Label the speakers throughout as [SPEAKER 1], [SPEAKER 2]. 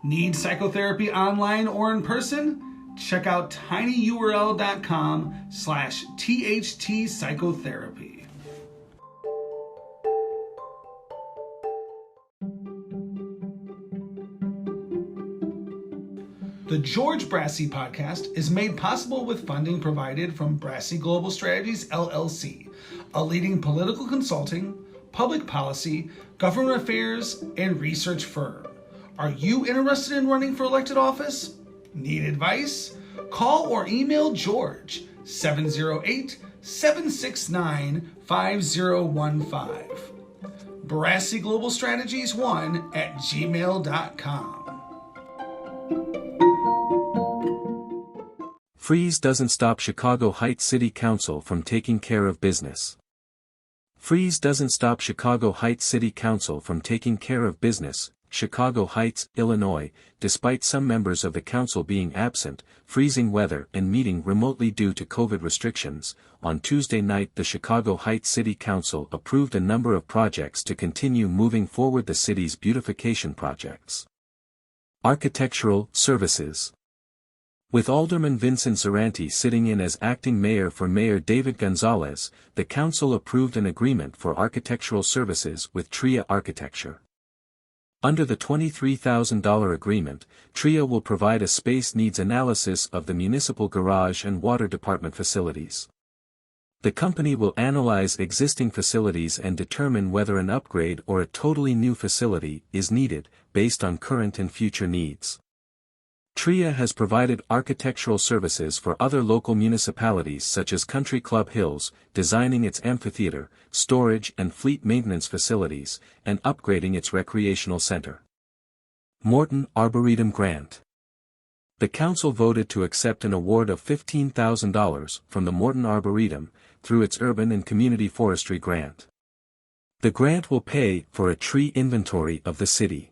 [SPEAKER 1] Need psychotherapy online or in person? Check out tinyurl.com/THT psychotherapy. The George Brassey podcast is made possible with funding provided from Brassey Global Strategies, LLC, a leading political consulting, public policy, government affairs, and research firm. Are you interested in running for elected office? Need advice? Call or email George, 708-769-5015. Brassey Global Strategies 1@gmail.com.
[SPEAKER 2] Freeze doesn't stop Chicago Heights City Council from taking care of business. Freeze doesn't stop Chicago Heights City Council from taking care of business. Chicago Heights, Illinois, despite some members of the council being absent, freezing weather and meeting remotely due to COVID restrictions, on Tuesday night the Chicago Heights City Council approved a number of projects to continue moving forward the city's beautification projects. Architectural services. With Alderman Vincent Zaranti sitting in as acting mayor for Mayor David Gonzalez, the council approved an agreement for architectural services with Tria Architecture. Under the $23,000 agreement, Tria will provide a space needs analysis of the municipal garage and water department facilities. The company will analyze existing facilities and determine whether an upgrade or a totally new facility is needed, based on current and future needs. Tria has provided architectural services for other local municipalities such as Country Club Hills, designing its amphitheater, storage and fleet maintenance facilities, and upgrading its recreational center. Morton Arboretum Grant. The council voted to accept an award of $15,000 from the Morton Arboretum, through its Urban and Community Forestry Grant. The grant will pay for a tree inventory of the city.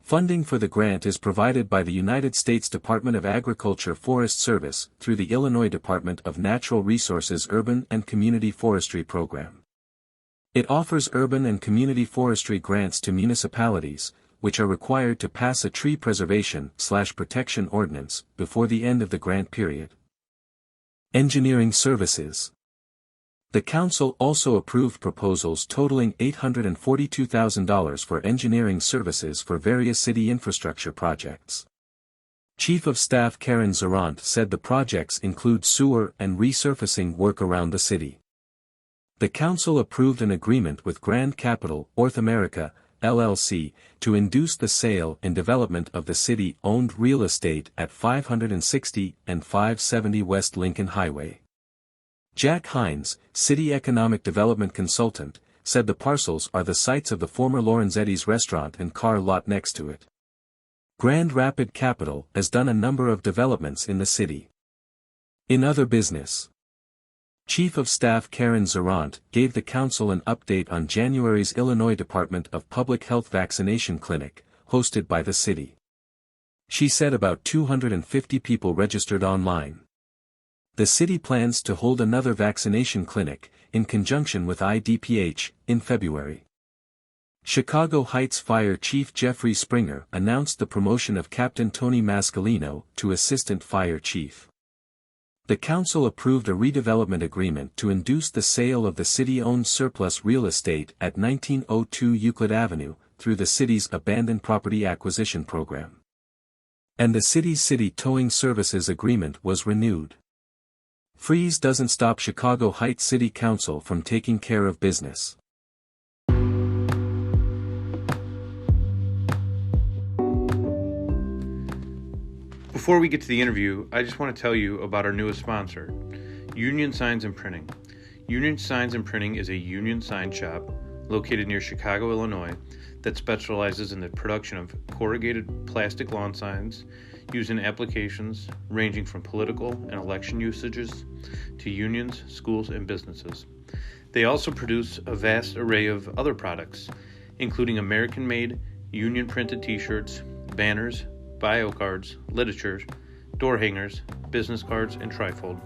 [SPEAKER 2] Funding for the grant is provided by the United States Department of Agriculture Forest Service through the Illinois Department of Natural Resources Urban and Community Forestry Program. It offers urban and community forestry grants to municipalities, which are required to pass a tree preservation/protection ordinance before the end of the grant period. Engineering services. The council also approved proposals totaling $842,000 for engineering services for various city infrastructure projects. Chief of Staff Karen Zarant said the projects include sewer and resurfacing work around the city. The council approved an agreement with Grand Capital, North America, LLC, to induce the sale and development of the city-owned real estate at 560 and 570 West Lincoln Highway. Jack Hines, city economic development consultant, said the parcels are the sites of the former Lorenzetti's restaurant and car lot next to it. Grand Rapid Capital has done a number of developments in the city. In other business, Chief of Staff Karen Zarant gave the council an update on January's Illinois Department of Public Health vaccination clinic, hosted by the city. She said about 250 people registered online. The city plans to hold another vaccination clinic, in conjunction with IDPH, in February. Chicago Heights Fire Chief Jeffrey Springer announced the promotion of Captain Tony Mascalino to Assistant Fire Chief. The council approved a redevelopment agreement to induce the sale of the city-owned surplus real estate at 1902 Euclid Avenue, through the city's Abandoned Property Acquisition Program. And the city's city towing services agreement was renewed. Freeze doesn't stop Chicago Heights City Council from taking care of business.
[SPEAKER 3] Before we get to the interview, I just want to tell you about our newest sponsor, Union Signs and Printing. Union Signs and Printing is a union sign shop located near Chicago, Illinois, that specializes in the production of corrugated plastic lawn signs used in applications ranging from political and election usages to unions, schools, and businesses. They also produce a vast array of other products, including American-made, union-printed t-shirts, banners, bio cards, literature, door hangers, business cards, and trifold.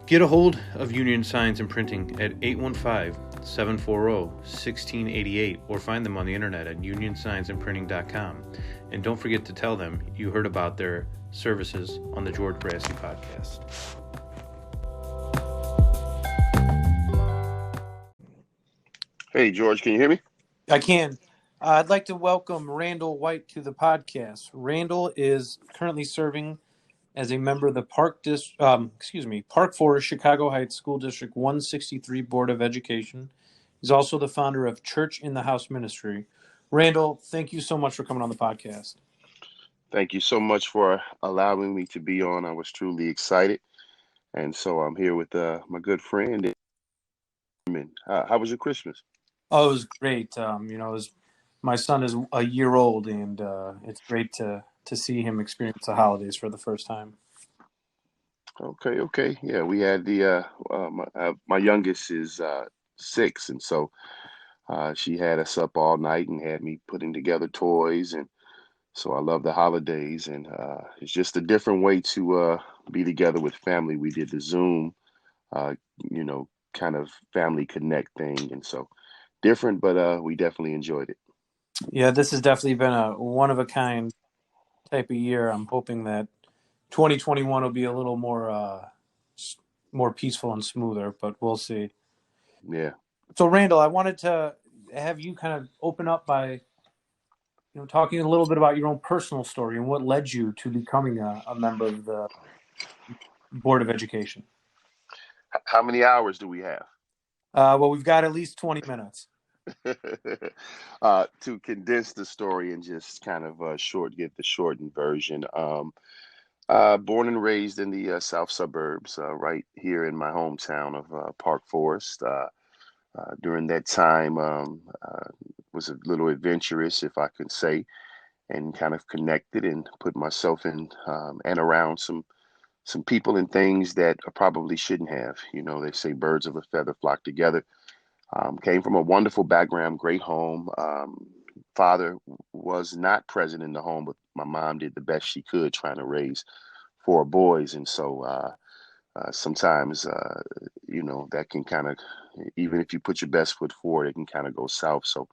[SPEAKER 3] Get a hold of Union Signs and Printing at 740-1688 or find them on the internet at unionsignsandprinting.com. And don't forget to tell them you heard about their services on the George Brassey podcast.
[SPEAKER 4] Hey, George, can you hear me?
[SPEAKER 5] I can. I'd like to welcome Randall White to the podcast. Randall is currently serving as a member of the Park Forest Chicago Heights School District 163 Board of Education. He's also the founder of Church in the House Ministry. Randall, thank you so much for coming on the podcast.
[SPEAKER 4] Thank you so much for allowing me to be on. I was truly excited. And so I'm here with my good friend. How was your Christmas?
[SPEAKER 5] Oh, it was great. My son is a year old, and it's great to see him experience the holidays for the first time.
[SPEAKER 4] Okay. Yeah, we had my youngest is 6, and so she had us up all night and had me putting together toys, and so I love the holidays, and it's just a different way to be together with family. We did the Zoom, uh, kind of family connect thing, and so different, but we definitely enjoyed it.
[SPEAKER 5] Yeah, this has definitely been a one-of-a-kind type of year. I'm hoping that 2021 will be a little more peaceful and smoother, but we'll see.
[SPEAKER 4] Yeah.
[SPEAKER 5] So, Randall, I wanted to have you kind of open up by talking a little bit about your own personal story and what led you to becoming a member of the Board of Education.
[SPEAKER 4] How many hours do we have?
[SPEAKER 5] Well, we've got at least 20 minutes.
[SPEAKER 4] To condense the story and just kind of get the shortened version. Born and raised in the south suburbs, right here in my hometown of Park Forest. During that time, was a little adventurous, if I could say, and kind of connected and put myself in and around some people and things that I probably shouldn't have. They say birds of a feather flock together. Came from a wonderful background, great home. Father was not present in the home, but my mom did the best she could trying to raise 4 boys. And so sometimes, that can kind of, even if you put your best foot forward, it can kind of go south. So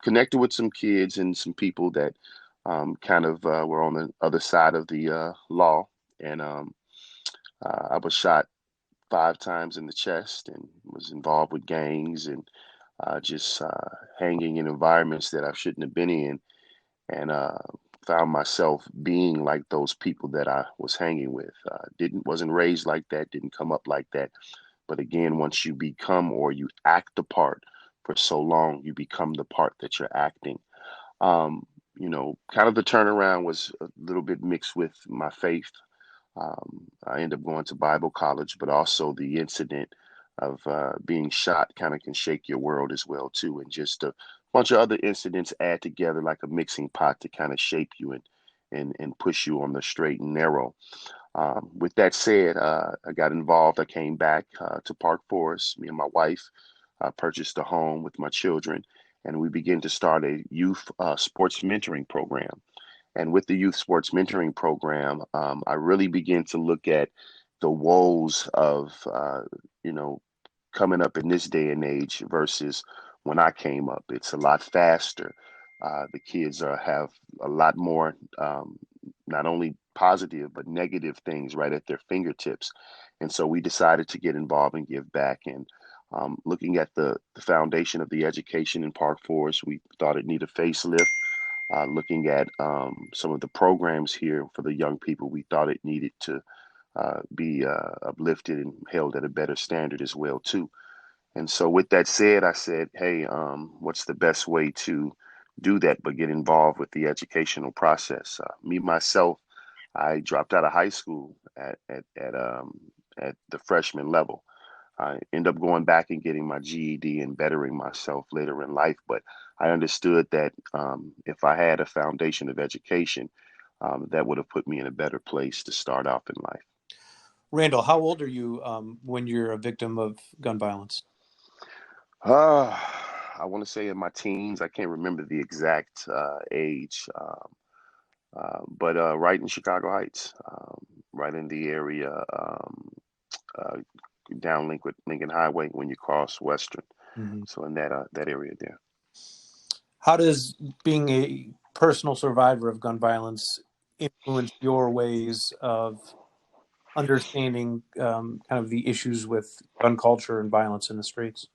[SPEAKER 4] connected with some kids and some people that kind of were on the other side of the law. And I was shot 5 times in the chest and was involved with gangs and just hanging in environments that I shouldn't have been in, and found myself being like those people that I was hanging with. Wasn't raised like that, didn't come up like that. But again, once you become or you act the part for so long, you become the part that you're acting. Kind of the turnaround was a little bit mixed with my faith. I ended up going to Bible college, but also the incident of being shot kind of can shake your world as well too, and just a bunch of other incidents add together like a mixing pot to kind of shape you and push you on the straight and narrow. With that said, I got involved. I came back to Park Forest. Me and my wife purchased a home with my children, and we began to start a youth sports mentoring program. And with the youth sports mentoring program, I really began to look at the woes of, coming up in this day and age versus when I came up. It's a lot faster. The kids have a lot more, not only positive, but negative things right at their fingertips. And so we decided to get involved and give back. And looking at the foundation of the education in Park Forest, we thought it needed a facelift. Looking at some of the programs here for the young people, we thought it needed to be uplifted and held at a better standard as well too. And so with that said, I said, hey, what's the best way to do that but get involved with the educational process? Me myself, I dropped out of high school at the freshman level. I end up going back and getting my GED and bettering myself later in life. But I understood that if I had a foundation of education, that would have put me in a better place to start off in life.
[SPEAKER 5] Randall, how old are you when you're a victim of gun violence?
[SPEAKER 4] I want to say in my teens. I can't remember the exact age, but right in Chicago Heights, right in the area uh, down Lincoln Highway when you cross Western.
[SPEAKER 5] Mhm.
[SPEAKER 4] So in that area there.
[SPEAKER 5] How does being a personal survivor of gun violence influence your ways of understanding kind of the issues with gun culture and violence in the streets?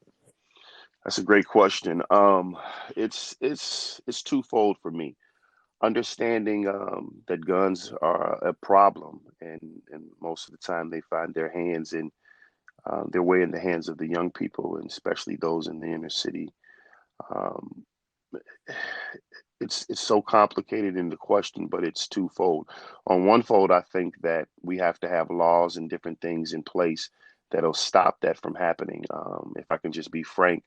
[SPEAKER 4] That's a great question. It's twofold for me. Understanding that guns are a problem, and most of the time they find their way in the hands of the young people, and especially those in the inner city. Um, it's so complicated in the question, but it's twofold. On one fold, I think that we have to have laws and different things in place that'll stop that from happening. If I can just be frank,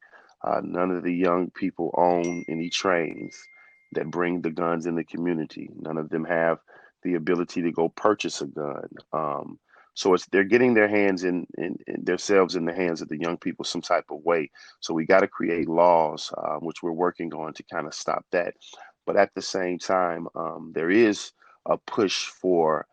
[SPEAKER 4] none of the young people own any trains that bring the guns in the community. None of them have the ability to go purchase a gun. So they're getting their hands in themselves in the hands of the young people some type of way. So we got to create laws, which we're working on to kind of stop that. But at the same time, there is a push for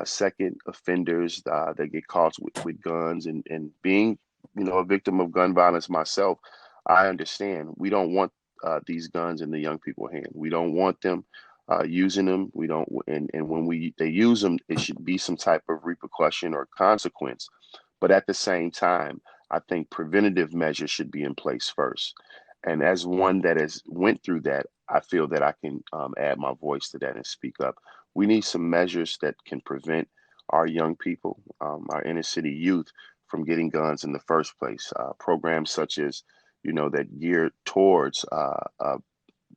[SPEAKER 4] second offenders that get caught with guns, and being, a victim of gun violence myself, I understand. We don't want these guns in the young people's hand. We don't want them using them. We don't, and when they use them, it should be some type of repercussion or consequence. But at the same time, I think preventative measures should be in place first. And as one that has went through that, I feel that I can add my voice to that and speak up. We need some measures that can prevent our young people, our inner city youth, from getting guns in the first place. Programs such as, that geared towards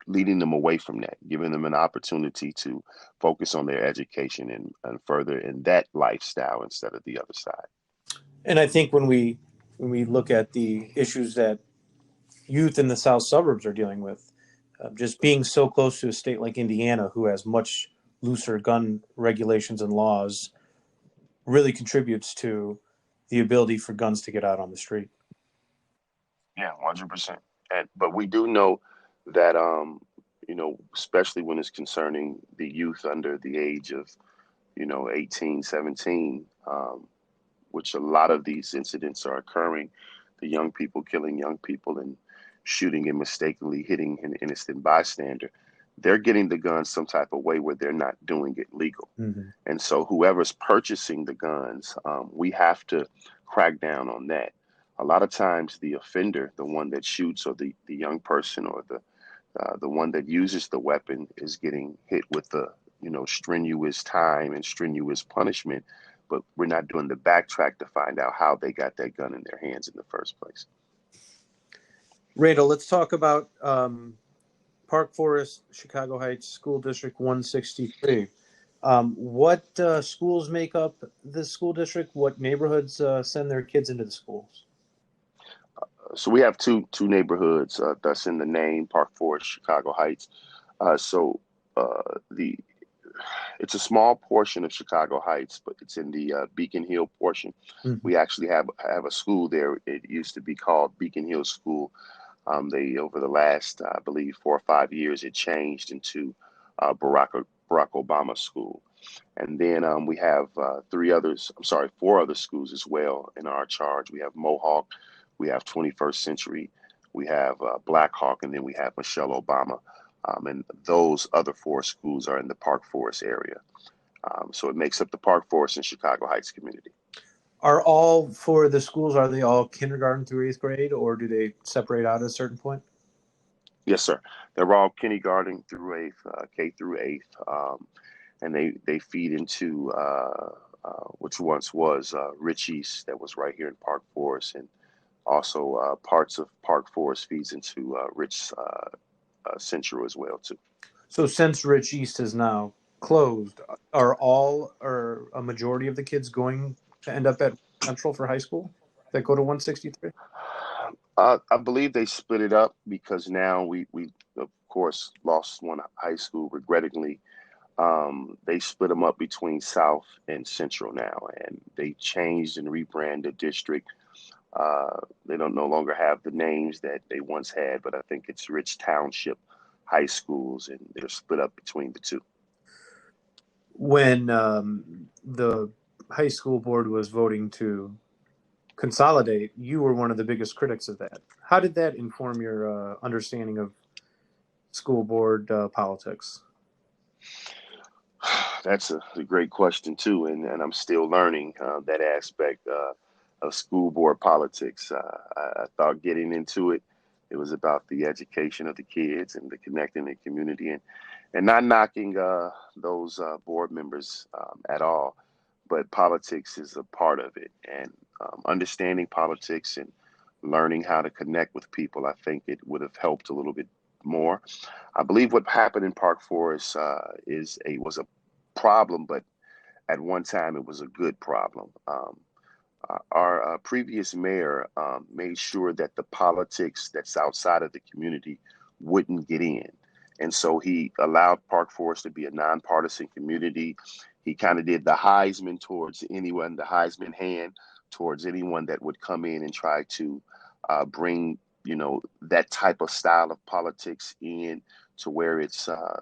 [SPEAKER 4] leading them away from that, giving them an opportunity to focus on their education and further in that lifestyle instead of the other side.
[SPEAKER 5] And I think when we look at the issues that youth in the south suburbs are dealing with, just being so close to a state like Indiana, who has much looser gun regulations and laws, really contributes to the ability for guns to get out on the street.
[SPEAKER 4] Yeah, 100%. But we do know that especially when it's concerning the youth under the age of 18, 17, which a lot of these incidents are occurring, the young people killing young people and shooting and mistakenly hitting an innocent bystander, they're getting the guns some type of way where they're not doing it legal.
[SPEAKER 5] Mm-hmm.
[SPEAKER 4] And so whoever's purchasing the guns, we have to crack down on that. A lot of times the offender, the one that shoots, or the young person, or the one that uses the weapon, is getting hit with the strenuous time and strenuous punishment, but we're not doing the backtrack to find out how they got that gun in their hands in the first place.
[SPEAKER 5] Randall, let's talk about Park Forest, Chicago Heights School District 163. What schools make up the school district? What neighborhoods send their kids into the schools?
[SPEAKER 4] So we have two neighborhoods, thus in the name, Park Forest, Chicago Heights. So the it's a small portion of Chicago Heights, but it's in the Beacon Hill portion.
[SPEAKER 5] Mm-hmm.
[SPEAKER 4] We actually have a school there. It used to be called Beacon Hill School. They, over the last, I believe, 4 or 5 years, it changed into Barack Obama School. And then we have four other schools as well in our charge. We have Mohawk, we have 21st Century, we have Black Hawk, and then we have Michelle Obama. And those other 4 schools are in the Park Forest area. So it makes up the Park Forest and Chicago Heights community.
[SPEAKER 5] Are all 4 of the schools, are they all kindergarten through 8th grade, or do they separate out at a certain point?
[SPEAKER 4] Yes, sir. They're all kindergarten through 8th, K through 8th. And they feed into which once was Rich East, that was right here in Park Forest, and also parts of Park Forest feeds into Rich Central as well too.
[SPEAKER 5] So since Rich East is now closed, are all or a majority of the kids going to end up at Central for high school that go to 163?
[SPEAKER 4] I believe they split it up because now we of course lost one high school regrettably. They split them up between South and Central now, and they changed and rebranded the district. They don't no longer have the names that they once had, but I think it's Rich Township High Schools, and they're split up between the two.
[SPEAKER 5] When the high school board was voting to consolidate, you were one of the biggest critics of that. How did that inform your understanding of school board politics?
[SPEAKER 4] That's a great question too, and I'm still learning that aspect of school board politics. I thought getting into it, it was about the education of the kids and the connecting the community, and not knocking those board members at all, but politics is a part of it, and understanding politics and learning how to connect with people, I think it would have helped a little bit more. I believe what happened in Park Forest was a problem, but at one time it was a good problem. Our previous mayor made sure that the politics that's outside of the community wouldn't get in. And so he allowed Park Forest to be a nonpartisan community. He kind of did the Heisman towards anyone, the Heisman hand towards anyone that would come in and try to bring, that type of style of politics in to where it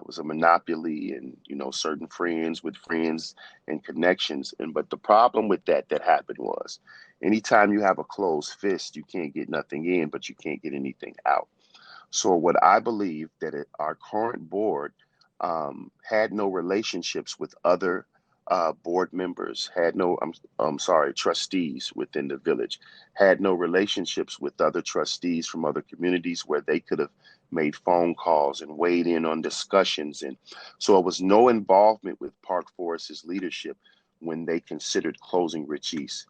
[SPEAKER 4] was a monopoly and, certain friends with friends and connections. But the problem with that happened was anytime you have a closed fist, you can't get nothing in, but you can't get anything out. So what I believe that our current board had no relationships with other board members, had no, I'm sorry, trustees within the village, had no relationships with other trustees from other communities where they could have made phone calls and weighed in on discussions. And so it was no involvement with Park Forest's leadership when they considered closing Rich East.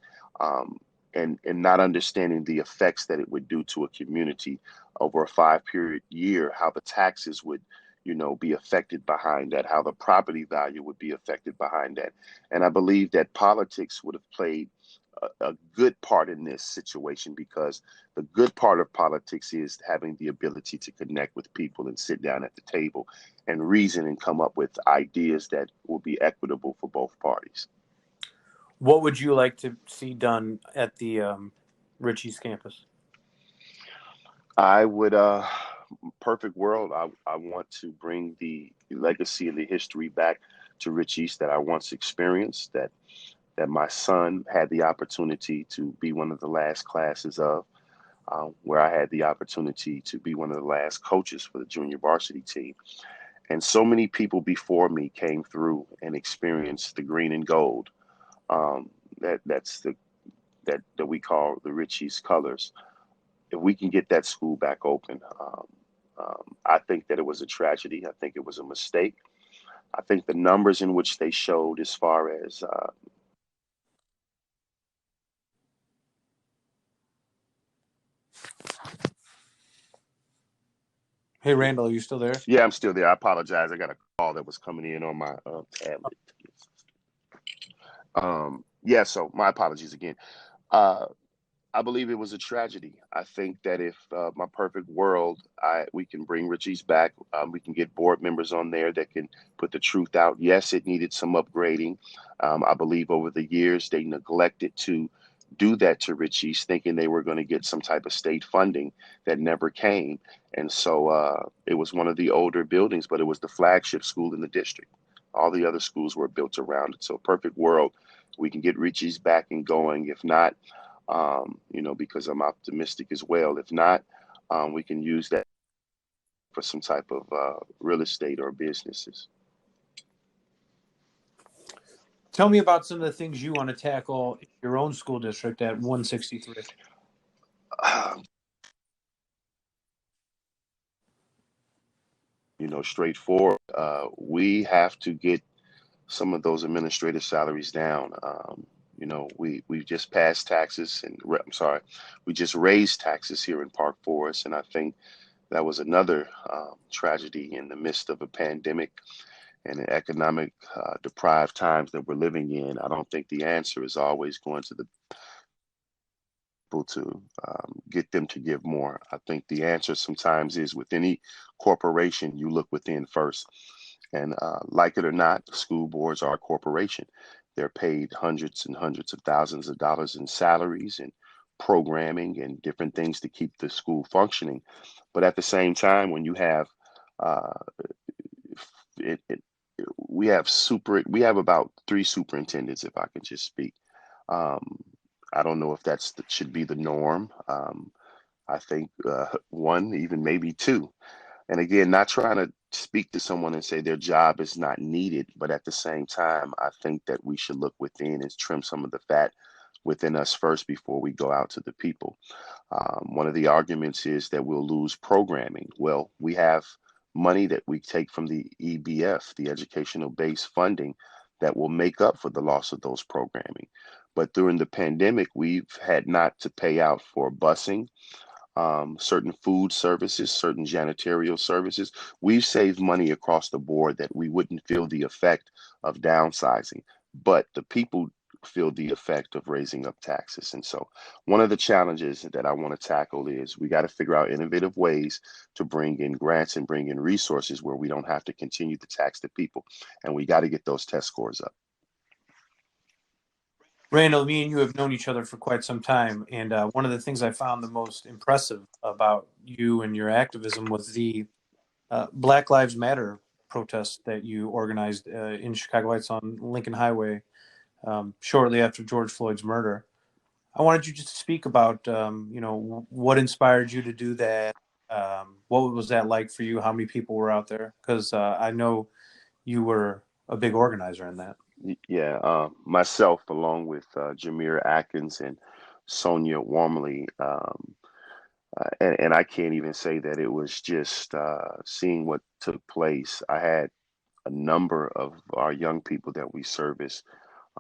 [SPEAKER 4] And not understanding the effects that it would do to a community over a 5-period year, how the taxes would, be affected behind that, how the property value would be affected behind that. And I believe that politics would have played a good part in this situation, because the good part of politics is having the ability to connect with people and sit down at the table and reason and come up with ideas that will be equitable for both parties.
[SPEAKER 5] What would you like to see done at the Ritchie's campus?
[SPEAKER 4] I would, perfect world, I want to bring the legacy and the history back to Rich East that I once experienced, that my son had the opportunity to be one of the last classes of, where I had the opportunity to be one of the last coaches for the junior varsity team. And so many people before me came through and experienced the green and gold. Um, that's that we call the Rich East colors. If we can get that school back open, I think that it was a tragedy. I think it was a mistake. I think the numbers in which they showed, as far as
[SPEAKER 5] Hey, Randall, are you still there?
[SPEAKER 4] yeah, I'm still there. I apologize. I got a call that was coming in on my tablet. Yeah, so my apologies again. Uh, I believe it was a tragedy. I think that if my perfect world, we can bring Richie's back. We can get board members on there that can put the truth out. Yes, it needed some upgrading. I believe over the years they neglected to do that to Richie's, thinking they were going to get some type of state funding that never came. And so it was one of the older buildings, but it was the flagship school in the district. All the other schools were built around it. So perfect world, we can get Richie's back and going. If not, because I'm optimistic as well. If not, we can use that for some type of real estate or businesses.
[SPEAKER 5] Tell me about some of the things you want to tackle in your own school district at 163.
[SPEAKER 4] Straightforward. We have to get some of those administrative salaries down. We just passed taxes, and I'm sorry, we just raised taxes here in Park Forest, and I think that was another tragedy in the midst of a pandemic and the economic deprived times that we're living in. I don't think the answer is always going to the people to get them to give more. I think the answer sometimes is with any corporation, you look within first. And like it or not, school boards are a corporation. They're paid hundreds and hundreds of thousands of dollars in salaries and programming and different things to keep the school functioning. But at the same time, when you have uh, it, it, we have about 3 superintendents, if I can just speak. Um, I don't know if should be the norm. I think one, even maybe two. And again, not trying to speak to someone and say their job is not needed, but at the same time, I think that we should look within and trim some of the fat within us first before we go out to the people. One of the arguments is that we'll lose programming. Well, we have money that we take from the EBF, the educational based funding, that will make up for the loss of those programming. But during the pandemic, we've had not to pay out for busing, certain food services, certain janitorial services. We've saved money across the board that we wouldn't feel the effect of downsizing, but the people feel the effect of raising up taxes. And so, one of the challenges that I want to tackle is we got to figure out innovative ways to bring in grants and bring in resources where we don't have to continue to tax the people. And we got to get those test scores up.
[SPEAKER 5] Randall, me and you have known each other for quite some time, and one of the things I found the most impressive about you and your activism was the Black Lives Matter protest that you organized in Chicago Heights on Lincoln Highway shortly after George Floyd's murder. I wanted you just to speak about, what inspired you to do that. What was that like for you? How many people were out there? Because I know you were a big organizer in that.
[SPEAKER 4] Yeah, myself, along with Jameer Atkins and Sonia Wormley, and I can't even say that it was just seeing what took place. I had a number of our young people that we service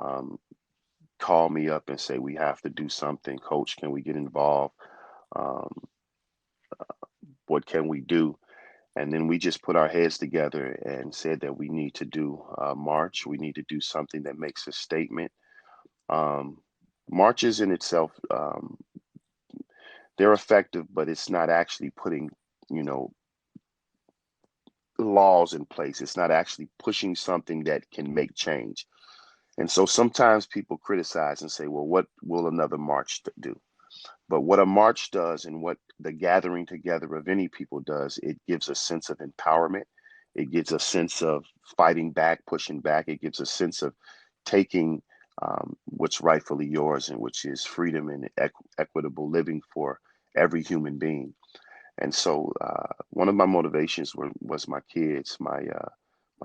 [SPEAKER 4] um, call me up and say, "We have to do something. Coach, can we get involved? Um, what can we do?" And then we just put our heads together and said that we need to do a march. We need to do something that makes a statement. Um, Marches in itself, they're effective, but it's not actually putting, you know, laws in place. It's not actually pushing something that can make change. And so sometimes people criticize and say, well, what will another march do? But what a march does and what the gathering together of any people does, it gives a sense of empowerment. It gives a sense of fighting back, pushing back. It gives a sense of taking what's rightfully yours, and which is freedom and equitable living for every human being. And so one of my motivations was my kids, my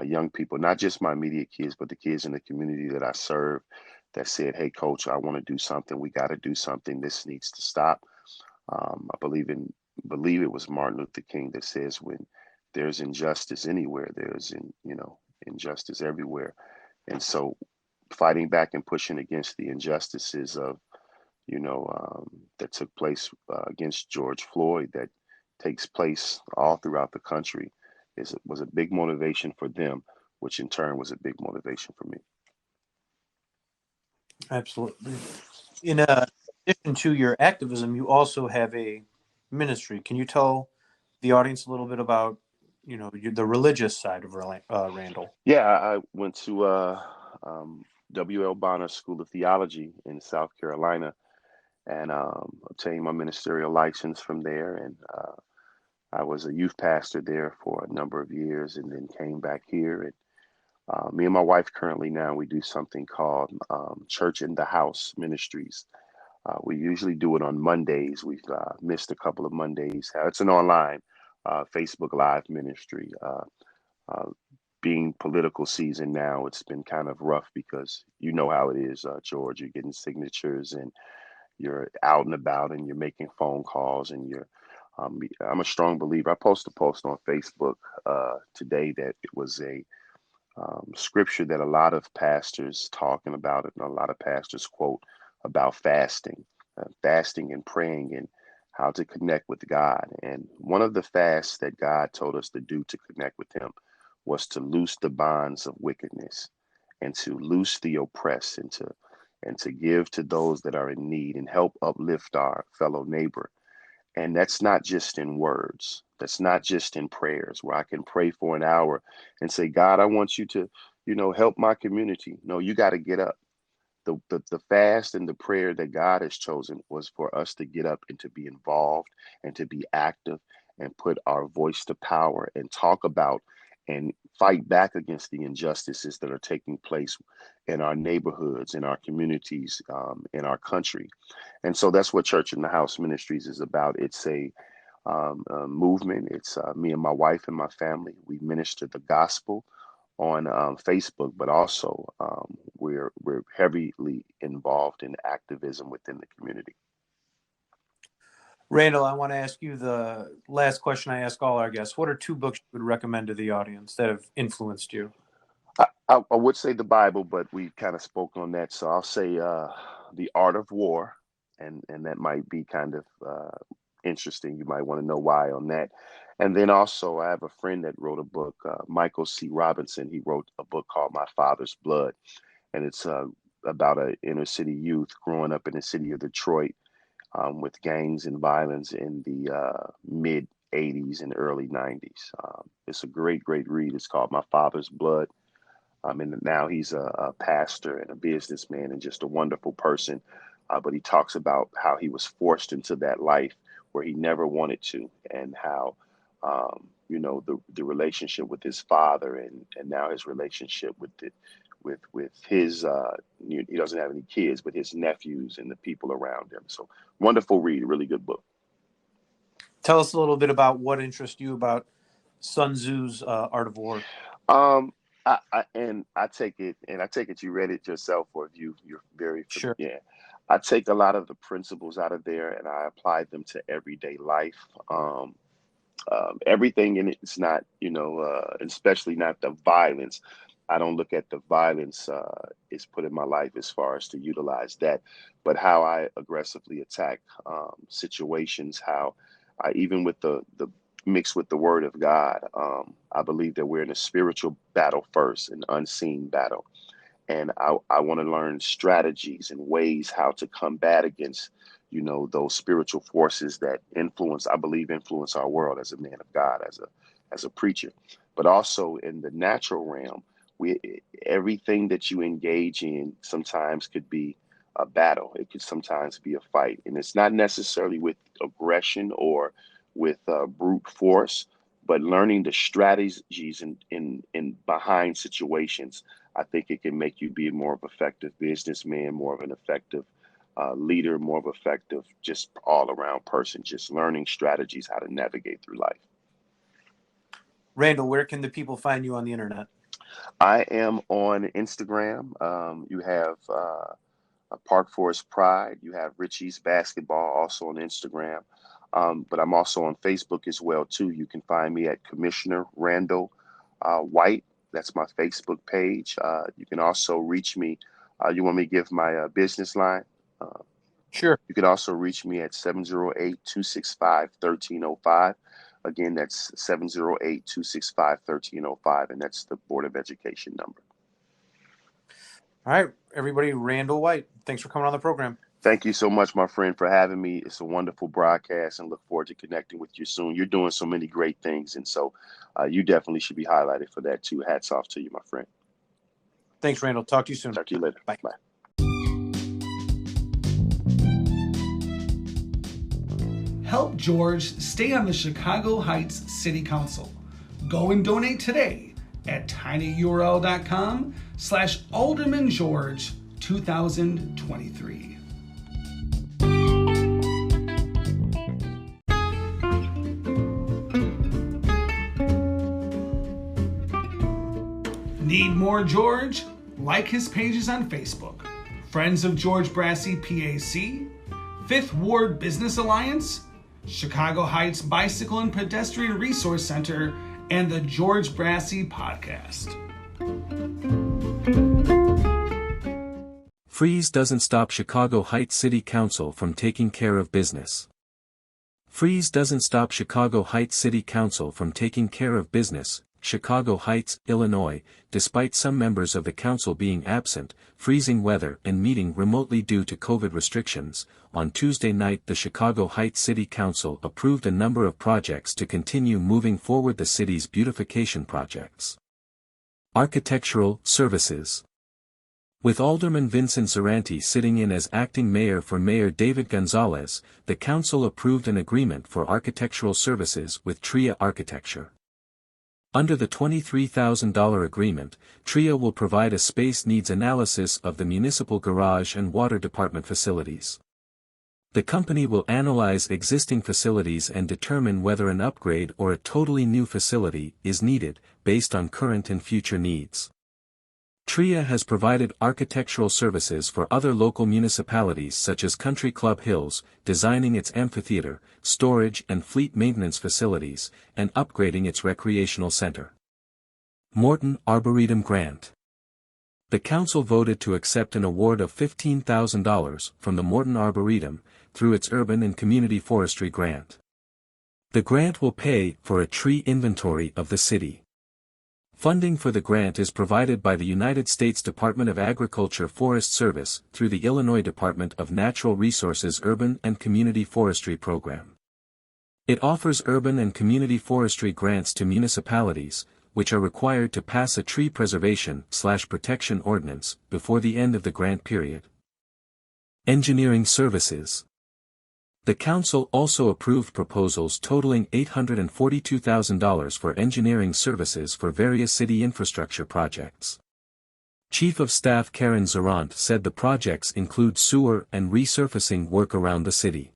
[SPEAKER 4] young people, not just my immediate kids, but the kids in the community that I serve, that said, "Hey, coach, I want to do something. We got to do something. This needs to stop." I believe it was Martin Luther King that says, "When there's injustice anywhere, there's injustice everywhere." And so, fighting back and pushing against the injustices of that took place against George Floyd, that takes place all throughout the country, was a big motivation for them, which in turn was a big motivation for me.
[SPEAKER 5] Absolutely. In addition to your activism, you also have a ministry. Can you tell the audience a little bit about, the religious side of Randall?
[SPEAKER 4] Yeah, I went to W.L. Bonner School of Theology in South Carolina, and obtained my ministerial license from there. And I was a youth pastor there for a number of years, and then came back here. And me and my wife currently now we do something called Church in the House Ministries. We usually do it on Mondays. We've missed a couple of Mondays. It's an online Facebook Live ministry. Uh, Being political season now, it's been kind of rough because you know how it is, George. You're getting signatures and you're out and about and you're making phone calls and you're. I'm a strong believer. I posted a post on Facebook today that it was a scripture that a lot of pastors talking about it, and a lot of pastors quote about fasting, fasting and praying, and how to connect with God. And one of the fasts that God told us to do to connect with Him was to loose the bonds of wickedness, and to loose the oppressed, and to give to those that are in need, and help uplift our fellow neighbor. And that's not just in words. That's not just in prayers where I can pray for an hour and say, God, I want you to, help my community. No, you got to get up. The fast and the prayer that God has chosen was for us to get up and to be involved and to be active and put our voice to power and talk about and fight back against the injustices that are taking place in our neighborhoods, in our communities, in our country. And so that's what Church in the House Ministries is about. It's a movement. It's me and my wife and my family. We minister the gospel on Facebook, but also we're heavily involved in activism within the community.
[SPEAKER 5] Randall, I want to ask you the last question I ask all our guests. What are 2 books you would recommend to the audience that have influenced you?
[SPEAKER 4] I would say the Bible, but we kind of spoke on that. So I'll say The Art of War, and that might be kind of interesting. You might want to know why on that. And then also I have a friend that wrote a book, Michael C. Robinson. He wrote a book called My Father's Blood, and it's about an inner city youth growing up in the city of Detroit with gangs and violence in the mid 80s and early 90s. It's a great read. It's called My Father's Blood. And now he's a pastor and a businessman and just a wonderful person. But he talks about how he was forced into that life where he never wanted to, and how, the relationship with his father and now his relationship with his, he doesn't have any kids, but his nephews and the people around him. So wonderful read, really good book.
[SPEAKER 5] Tell us a little bit about what interests you about Sun Tzu's Art of War.
[SPEAKER 4] I take it you read it yourself, or if you're very
[SPEAKER 5] Sure.
[SPEAKER 4] Yeah. I take a lot of the principles out of there and I apply them to everyday life. Everything in it is not, especially not the violence. I don't look at the violence is put in my life as far as to utilize that, but how I aggressively attack situations, how I, even with the mixed with the word of God, I believe that we're in a spiritual battle first, an unseen battle. And I want to learn strategies and ways how to combat against, those spiritual forces that influence our world as a man of God, as a preacher. But also in the natural realm, everything that you engage in sometimes could be a battle. It could sometimes be a fight. And it's not necessarily with aggression or with brute force, but learning the strategies in behind situations. I think it can make you be a more of an effective businessman, more of an effective leader, more of an effective, just all around person, just learning strategies how to navigate through life.
[SPEAKER 5] Randall, where can the people find you on the internet?
[SPEAKER 4] I am on Instagram. You have Park Forest Pride. You have Richie's Basketball also on Instagram. But I'm also on Facebook as well, too. You can find me at Commissioner Randall White. That's my Facebook page. You can also reach me. You want me to give my business line?
[SPEAKER 5] Sure.
[SPEAKER 4] You can also reach me at 708-265-1305. Again, that's 708-265-1305, and that's the Board of Education number.
[SPEAKER 5] All right, everybody, Randall White, thanks for coming on the program.
[SPEAKER 4] Thank you so much, my friend, for having me. It's a wonderful broadcast and look forward to connecting with you soon. You're doing so many great things, and so you definitely should be highlighted for that, too. Hats off to you, my friend.
[SPEAKER 5] Thanks, Randall. Talk to you soon.
[SPEAKER 4] Talk to you later.
[SPEAKER 5] Bye.
[SPEAKER 4] Bye.
[SPEAKER 1] Help George stay on the Chicago Heights City Council. Go and donate today at tinyurl.com/AldermanGeorge 2023. Need more George? Like his pages on Facebook. Friends of George Brassey PAC, Fifth Ward Business Alliance, Chicago Heights Bicycle and Pedestrian Resource Center, and the George Brassey Podcast.
[SPEAKER 2] Freeze doesn't stop Chicago Heights City Council from taking care of business. Freeze doesn't stop Chicago Heights City Council from taking care of business. Chicago Heights, Illinois, despite some members of the council being absent, freezing weather and meeting remotely due to COVID restrictions, on Tuesday night the Chicago Heights City Council approved a number of projects to continue moving forward the city's beautification projects. Architectural services. With Alderman Vincent Zaranti sitting in as acting mayor for Mayor David Gonzalez, the council approved an agreement for architectural services with Tria Architecture. Under the $23,000 agreement, TRIA will provide a space needs analysis of the municipal garage and water department facilities. The company will analyze existing facilities and determine whether an upgrade or a totally new facility is needed, based on current and future needs. TRIA has provided architectural services for other local municipalities such as Country Club Hills, designing its amphitheater, storage and fleet maintenance facilities, and upgrading its recreational center. Morton Arboretum Grant. The council voted to accept an award of $15,000 from the Morton Arboretum, through its Urban and Community Forestry Grant. The grant will pay for a tree inventory of the city. Funding for the grant is provided by the United States Department of Agriculture Forest Service through the Illinois Department of Natural Resources Urban and Community Forestry Program. It offers urban and community forestry grants to municipalities, which are required to pass a tree preservation/protection ordinance before the end of the grant period. Engineering services. The council also approved proposals totaling $842,000 for engineering services for various city infrastructure projects. Chief of Staff Karen Zarant said the projects include sewer and resurfacing work around the city.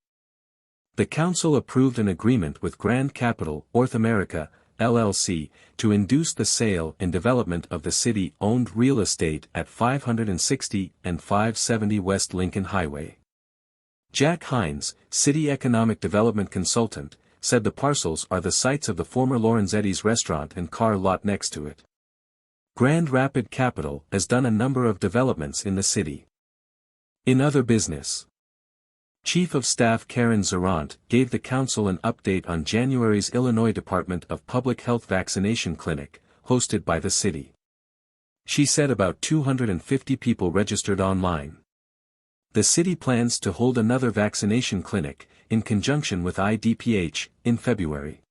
[SPEAKER 2] The council approved an agreement with Grand Capital, North America, LLC, to induce the sale and development of the city-owned real estate at 560 and 570 West Lincoln Highway. Jack Hines, city economic development consultant, said the parcels are the sites of the former Lorenzetti's restaurant and car lot next to it. Grand Rapid Capital has done a number of developments in the city. In other business, Chief of Staff Karen Zarant gave the council an update on January's Illinois Department of Public Health vaccination clinic, hosted by the city. She said about 250 people registered online. The city plans to hold another vaccination clinic, in conjunction with IDPH, in February.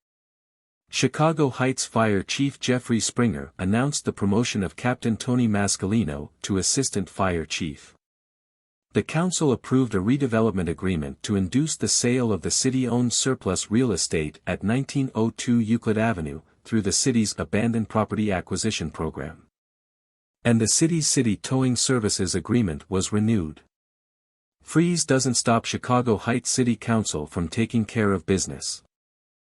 [SPEAKER 2] Chicago Heights Fire Chief Jeffrey Springer announced the promotion of Captain Tony Mascalino to Assistant Fire Chief. The council approved a redevelopment agreement to induce the sale of the city-owned surplus real estate at 1902 Euclid Avenue, through the city's Abandoned Property Acquisition Program. And the city's city towing services agreement was renewed. Freeze doesn't stop Chicago Heights City Council from taking care of business.